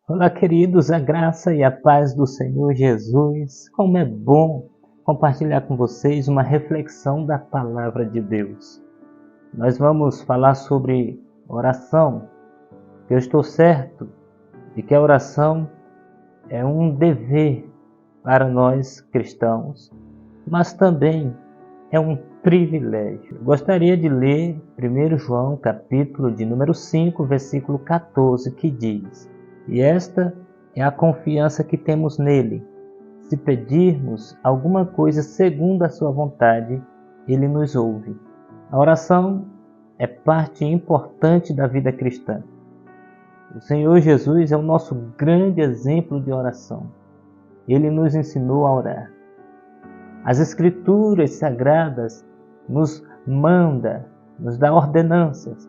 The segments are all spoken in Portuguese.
Olá, queridos, a graça e a paz do Senhor Jesus. Como é bom compartilhar com vocês uma reflexão da palavra de Deus. Nós vamos falar sobre oração. Eu estou certo de que a oração é um dever para nós cristãos, mas também é um privilégio. Eu gostaria de ler 1 João, capítulo de número 5, versículo 14, que diz: E esta é a confiança que temos nele. Se pedirmos alguma coisa segundo a sua vontade, ele nos ouve. A oração é parte importante da vida cristã. O Senhor Jesus é o nosso grande exemplo de oração. Ele nos ensinou a orar. As Escrituras Sagradas nos dá ordenanças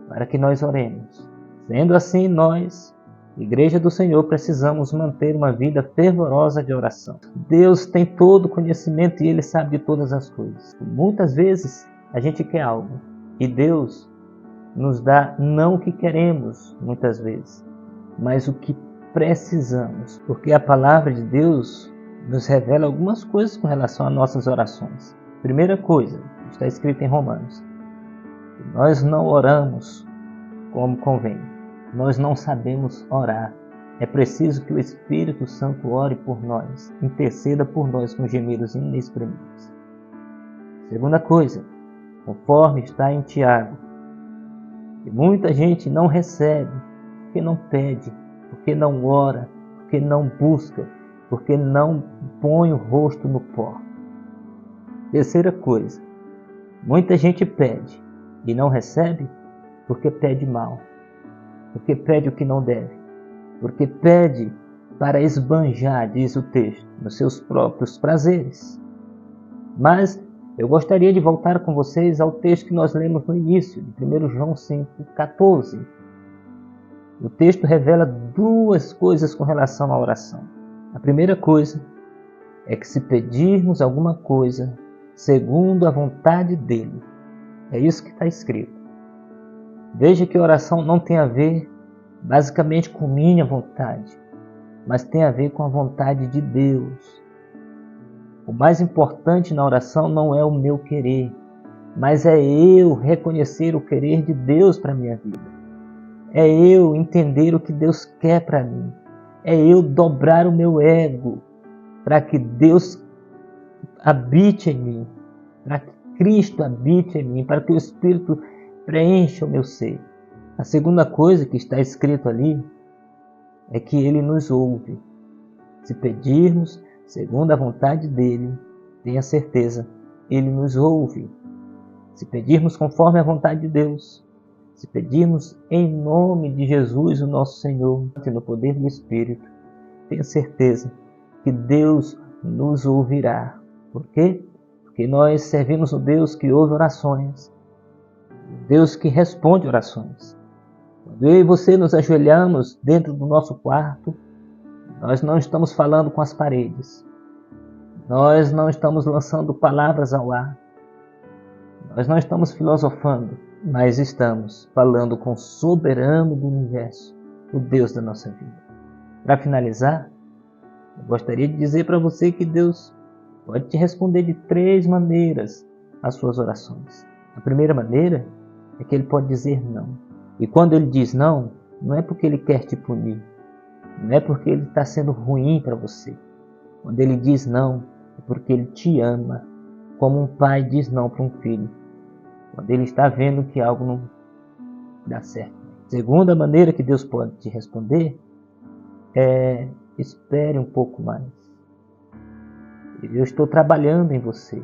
para que nós oremos. Sendo assim, nós, Igreja do Senhor, precisamos manter uma vida fervorosa de oração. Deus tem todo o conhecimento e Ele sabe de todas as coisas. Muitas vezes a gente quer algo e Deus nos dá não o que queremos, muitas vezes, mas o que precisamos. Porque a palavra de Deus nos revela algumas coisas com relação às nossas orações. Primeira coisa, está escrito em Romanos: nós não oramos como convém. Nós não sabemos orar. É preciso que o Espírito Santo ore por nós, interceda por nós com gemidos inexprimíveis. Segunda coisa, conforme está em Tiago, que muita gente não recebe, porque não pede, porque não ora, porque não busca, porque não põe o rosto no pó. Terceira coisa, muita gente pede e não recebe porque pede mal. Porque pede o que não deve, porque pede para esbanjar, diz o texto, nos seus próprios prazeres. Mas eu gostaria de voltar com vocês ao texto que nós lemos no início, de 1 João 5,14. O texto revela duas coisas com relação à oração. A primeira coisa é que se pedirmos alguma coisa segundo a vontade dele, é isso que está escrito. Veja que a oração não tem a ver basicamente com minha vontade, mas tem a ver com a vontade de Deus. O mais importante na oração não é o meu querer, mas é eu reconhecer o querer de Deus para a minha vida. É eu entender o que Deus quer para mim. É eu dobrar o meu ego para que Deus habite em mim, para que Cristo habite em mim, para que o Espírito preencha o meu ser. A segunda coisa que está escrito ali é que Ele nos ouve. Se pedirmos segundo a vontade dEle, tenha certeza, Ele nos ouve. Se pedirmos conforme a vontade de Deus, se pedirmos em nome de Jesus, o nosso Senhor, no poder do Espírito, tenha certeza que Deus nos ouvirá. Por quê? Porque nós servimos um Deus que ouve orações, Deus que responde orações. Quando eu e você nos ajoelhamos dentro do nosso quarto, nós não estamos falando com as paredes. Nós não estamos lançando palavras ao ar. Nós não estamos filosofando, mas estamos falando com o soberano do universo, o Deus da nossa vida. Para finalizar, eu gostaria de dizer para você que Deus pode te responder de 3 maneiras às suas orações. A primeira maneira é que Ele pode dizer não. E quando Ele diz não, não é porque Ele quer te punir. Não é porque Ele está sendo ruim para você. Quando Ele diz não, é porque Ele te ama, como um pai diz não para um filho. Quando Ele está vendo que algo não dá certo. Segunda maneira que Deus pode te responder é: espere um pouco mais. Eu estou trabalhando em você.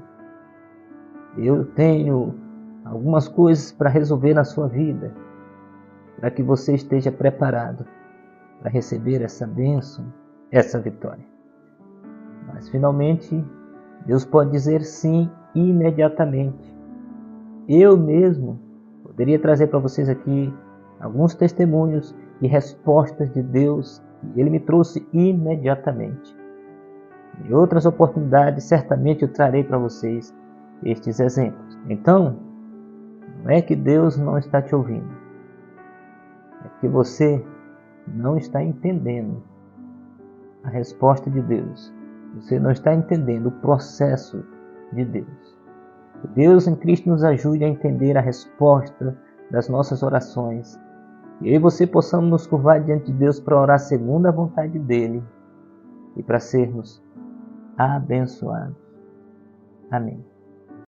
Eu tenho algumas coisas para resolver na sua vida, para que você esteja preparado para receber essa bênção, essa vitória. Mas finalmente, Deus pode dizer sim imediatamente. Eu mesmo poderia trazer para vocês aqui alguns testemunhos e respostas de Deus que Ele me trouxe imediatamente. Em outras oportunidades, certamente eu trarei para vocês estes exemplos. Então, não é que Deus não está te ouvindo. É que você não está entendendo a resposta de Deus. Você não está entendendo o processo de Deus. Deus em Cristo nos ajude a entender a resposta das nossas orações. E eu e você possamos nos curvar diante de Deus para orar segundo a vontade dEle e para sermos abençoados. Amém.